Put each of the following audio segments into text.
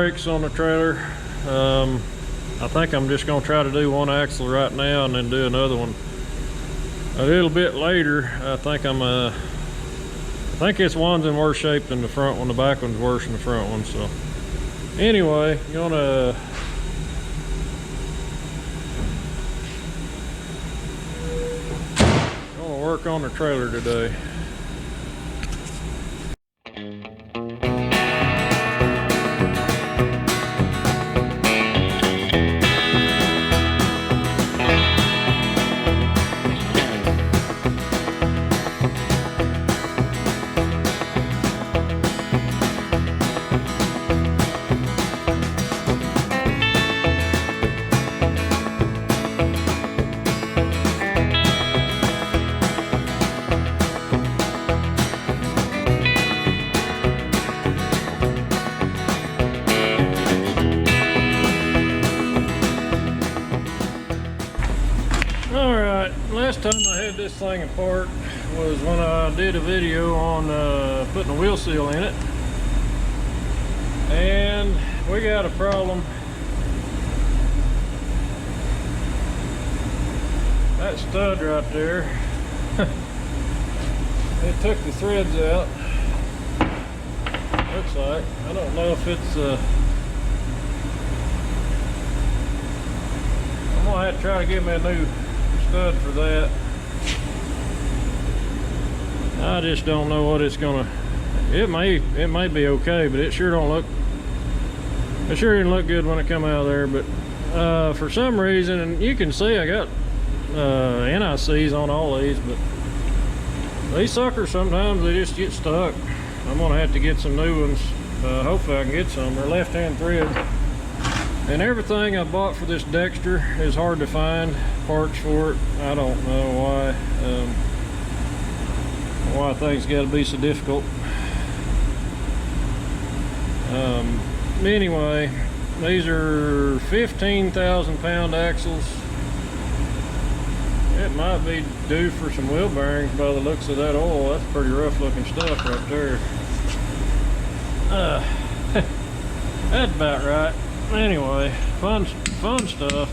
brakes on the trailer. I think I'm just gonna try to do one axle right now and then do another one a little bit later. I think this one's in worse shape than the front one. The back one's worse than the front one. So anyway, gonna work on the trailer today. Last time I had this thing apart was when I did a video on putting a wheel seal in it, and we got a problem. That stud right there, it took the threads out. Looks like, I don't know if it's I'm gonna have to try to get me a new stud for that. I just don't know what it's gonna. It may be okay, but it sure don't look. It sure didn't look good when it come out of there. But for some reason, and you can see I got NICs on all these, but these suckers sometimes they just get stuck. I'm gonna have to get some new ones. Hopefully I can get some. They're left-hand thread. And everything I bought for this Dexter is hard to find parts for it. I don't know why things got to be so difficult. Anyway, these are 15,000 pound axles. It might be due for some wheel bearings by the looks of that oil. That's pretty rough looking stuff right there. That's about right. Anyway, fun stuff.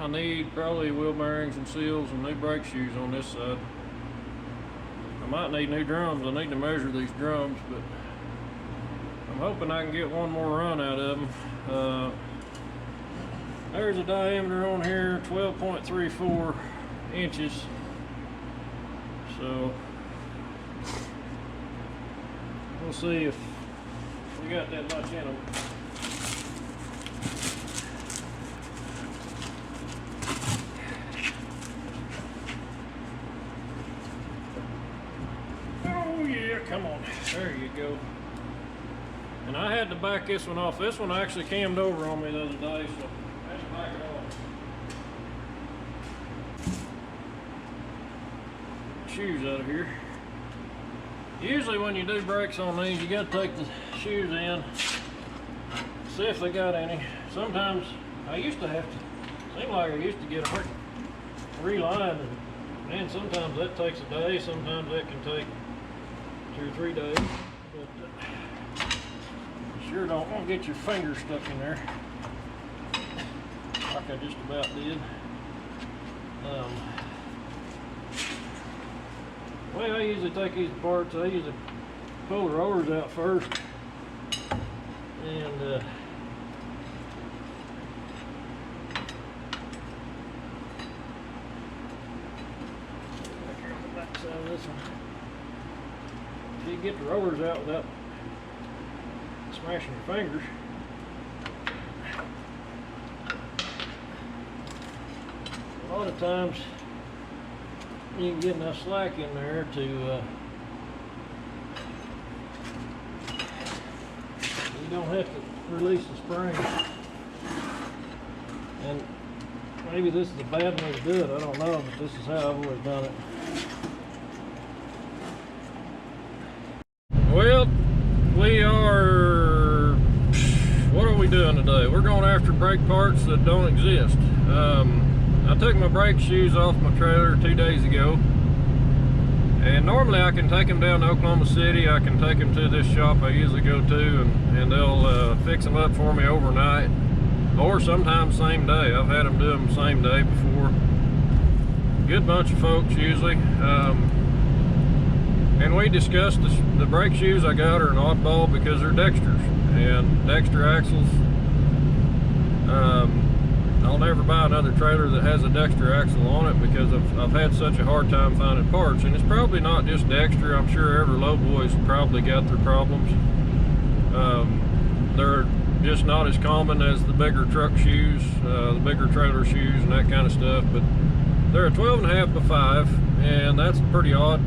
I need probably wheel bearings and seals and new brake shoes on this side. I might need new drums. I need to measure these drums, but I'm hoping I can get one more run out of them. There's a diameter on here, 12.34 inches. So we'll see if we got that much in them. Come on, there you go. And I had to back this one off. This one actually cammed over on me the other day, so I had to back it off. Shoes out of here. Usually when you do brakes on these, you got to take the shoes in, see if they got any. Sometimes I used to have to, seemed like I used to get them relined, and man, sometimes that takes a day, sometimes that can take 2 or 3 days, but sure don't want to get your finger stuck in there like I just about did. Well, I usually take these apart, so I usually pull the rollers out first, and back here on the back side of this one. If you get the rollers out without smashing your fingers, a lot of times you can get enough slack in there to you don't have to release the spring. And maybe this is a bad way to do it, I don't know, but this is how I've always done it. Well, what are we doing today? We're going after brake parts that don't exist. I took my brake shoes off my trailer 2 days ago, and normally I can take them down to Oklahoma City. I can take them to this shop I usually go to, and they'll fix them up for me overnight, or sometimes same day. I've had them do them same day before. Good bunch of folks usually. And we discussed the brake shoes I got are an oddball because they're Dexters, and Dexter axles. I'll never buy another trailer that has a Dexter axle on it because I've had such a hard time finding parts. And it's probably not just Dexter. I'm sure every lowboy's probably got their problems. They're just not as common as the bigger truck shoes, the bigger trailer shoes and that kind of stuff. But they're a 12.5 by 5, and that's pretty odd.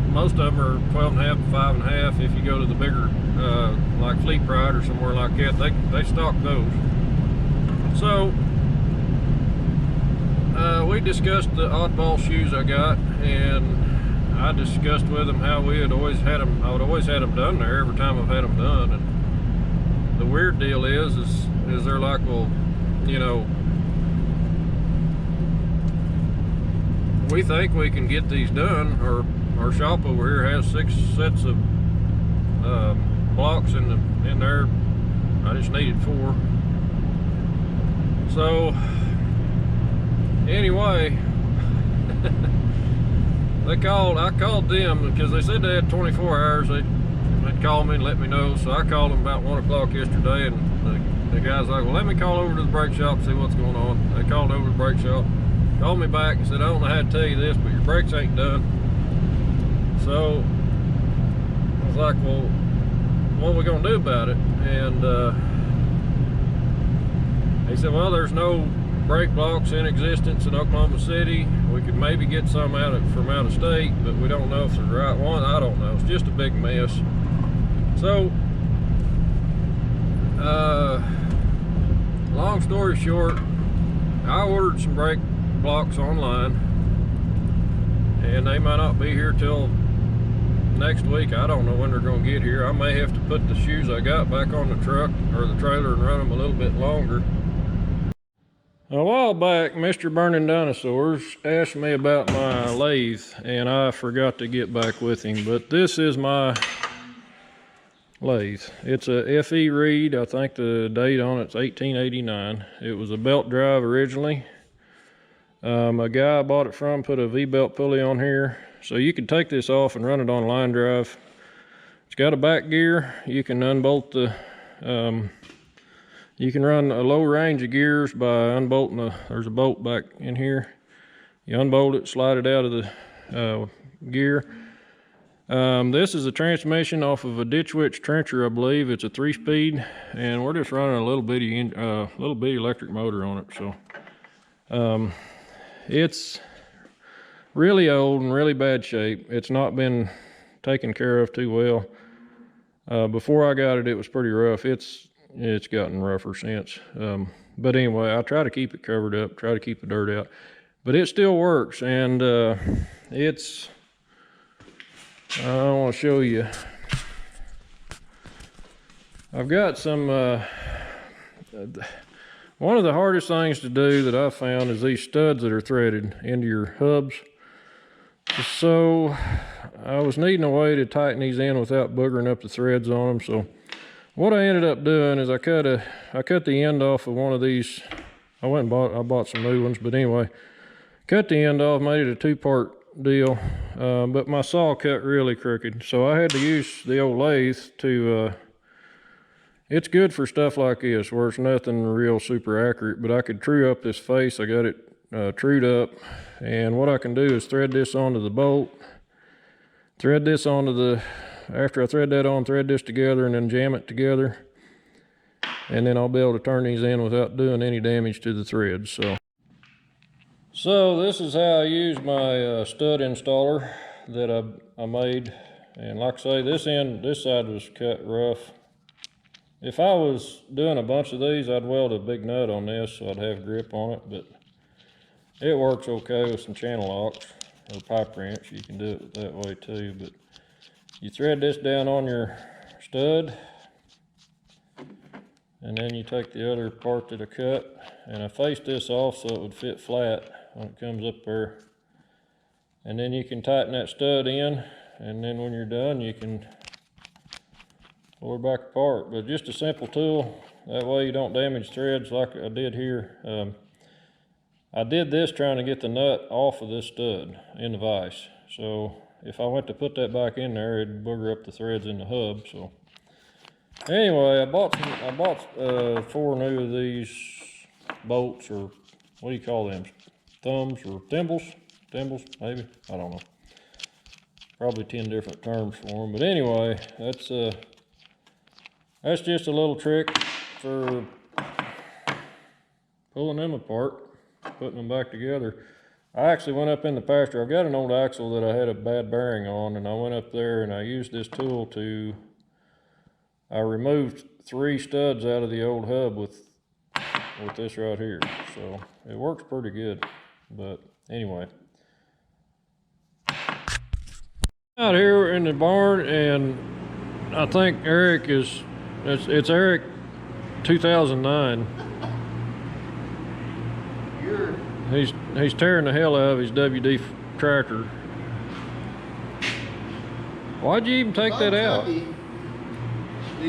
Most of them are 12.5 to 5.5. If you go to the bigger, like Fleet Pride or somewhere like that, they stock those. So we discussed the oddball shoes I got, and I discussed with them how we had always had them. I would always had them done there every time I've had them done. And the weird deal is they're like, well, you know, we think we can get these done, or our shop over here has 6 sets of blocks in there. I just needed 4. So anyway, I called them because they said they had 24 hours. They'd call me and let me know. So I called them about 1 o'clock yesterday, and the guy's like, well, let me call over to the brake shop and see what's going on. They called over to the brake shop, called me back and said, I don't know how to tell you this, but your brakes ain't done. So I was like, well, what are we gonna do about it? And he said, well, there's no brake blocks in existence in Oklahoma City. We could maybe get some from out of state, but we don't know if they're the right one. I don't know. It's just a big mess. So long story short, I ordered some brake blocks online, and they might not be here till next week. I don't know when they're going to get here. I may have to put the shoes I got back on the truck or the trailer and run them a little bit longer. A while back, Mr. Burning Dinosaurs asked me about my lathe, and I forgot to get back with him, but this is my lathe. It's a FE Reed. I think the date on it's 1889. It was a belt drive originally. A guy I bought it from put a V-belt pulley on here, so you can take this off and run it on line drive. It's got a back gear. You can unbolt the you can run a low range of gears by unbolting there's a bolt back in here. You unbolt it, slide it out of the gear. This is a transmission off of a Ditch Witch trencher, I believe. It's a 3-speed, and we're just running a little bitty electric motor on it. So it's really old and really bad shape. It's not been taken care of too well. Before I got it, it was pretty rough. It's gotten rougher since. But anyway, I try to keep it covered up, try to keep the dirt out. But it still works, and I want to show you. I've got some, one of the hardest things to do that I've found is these studs that are threaded into your hubs. So I was needing a way to tighten these in without boogering up the threads on them. So what I ended up doing is I cut the end off of one of these. I bought some new ones, but anyway, cut the end off, made it a 2-part deal, but my saw cut really crooked, so I had to use the old lathe to it's good for stuff like this where it's nothing real super accurate, but I could true up this face. I got it trued up, and what I can do is thread this onto the bolt, thread this onto the, after I thread that on, thread this together and then jam it together, and then I'll be able to turn these in without doing any damage to the threads. So this is how I use my stud installer that I made. And like I say, this side was cut rough. If I was doing a bunch of these, I'd weld a big nut on this so I'd have grip on it, but it works okay with some channel locks or pipe wrench. You can do it that way too, but you thread this down on your stud, and then you take the other part that I cut, and I faced this off so it would fit flat when it comes up there, and then you can tighten that stud in, and then when you're done you can pull her back apart. But just a simple tool, that way you don't damage threads like I did here. I did this trying to get the nut off of this stud in the vise, so if I went to put that back in there, it'd booger up the threads in the hub. So anyway, I bought 4 new of these bolts, or what do you call them? Thumbs or thimbles? Thimbles, maybe? I don't know. Probably 10 different terms for them. But anyway, that's just a little trick for pulling them apart, putting them back together. I actually went up in the pasture. I've got an old axle that I had a bad bearing on, and I went up there and I used this tool to, I removed 3 studs out of the old hub with this right here. So it works pretty good. But anyway, out here in the barn, and I think Eric is, it's Eric 2009. He's tearing the hell out of his WD tractor. Why'd you even take that out? Then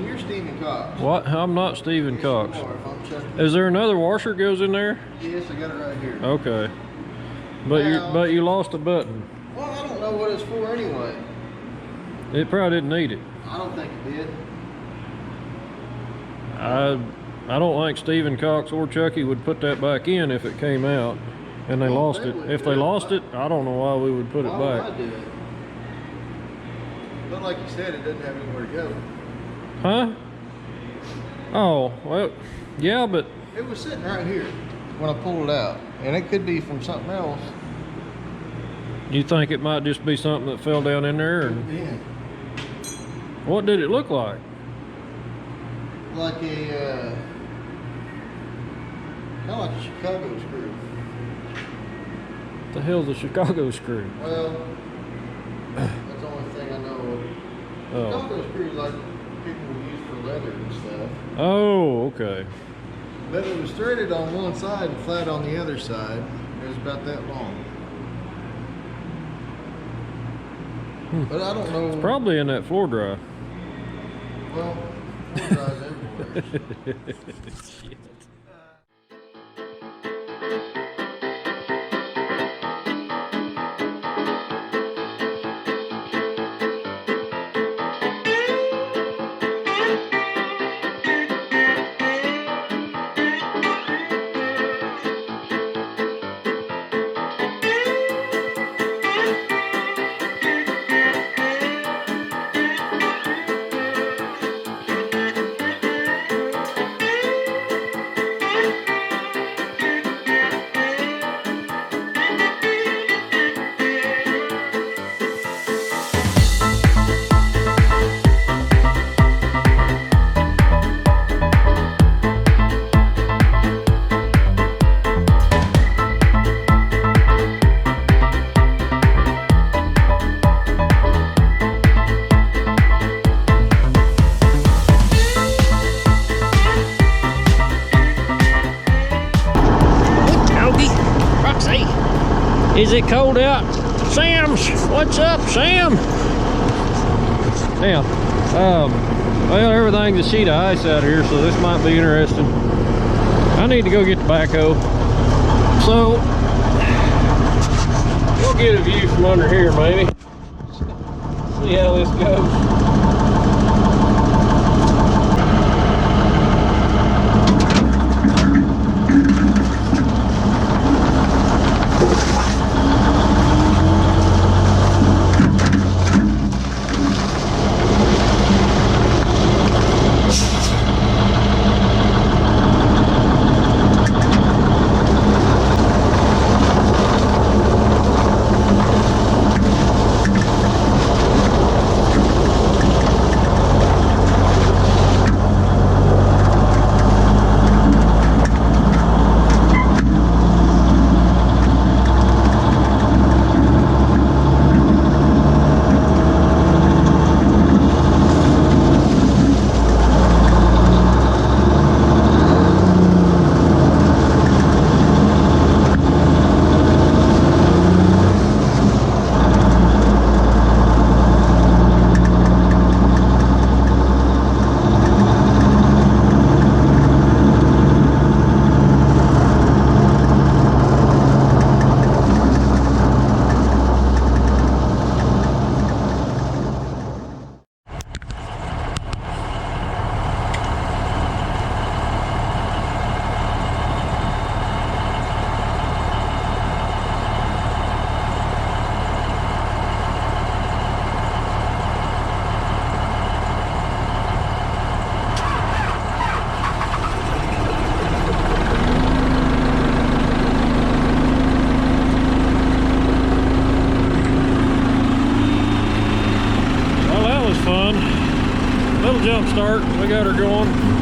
you're Stephen Cox. What? I'm not Stephen Cox. Is there another washer goes in there? Yes, I got it right here. Okay. But you lost a button. Well, I don't know what it's for anyway. It probably didn't need it. I don't think it did. I don't think Stephen Cox or Chucky would put that back in if it came out and they lost it. If they lost it, I don't know why we would put it back. Why would I do it? But like you said, it doesn't have anywhere to go. Huh? Oh, well, yeah, but it was sitting right here when I pulled it out, and it could be from something else. You think it might just be something that fell down in there? And yeah. What did it look like? Like a kind of like a Chicago screw. What the hell's a Chicago screw? Well, that's the only thing I know of. Oh. Chicago screws like people would use for leather and stuff. Oh, okay. But it was threaded on one side and flat on the other side. It was about that long. But I don't know. It's probably in that floor dry. Well, floor dries everywhere. Shit. Is it cold out? Sam's, what's up, Sam? Now, well, everything's a sheet of ice out here, so this might be interesting. I need to go get the backhoe. So, get a view from under here, maybe. See how this goes. Little jump start, we got her going.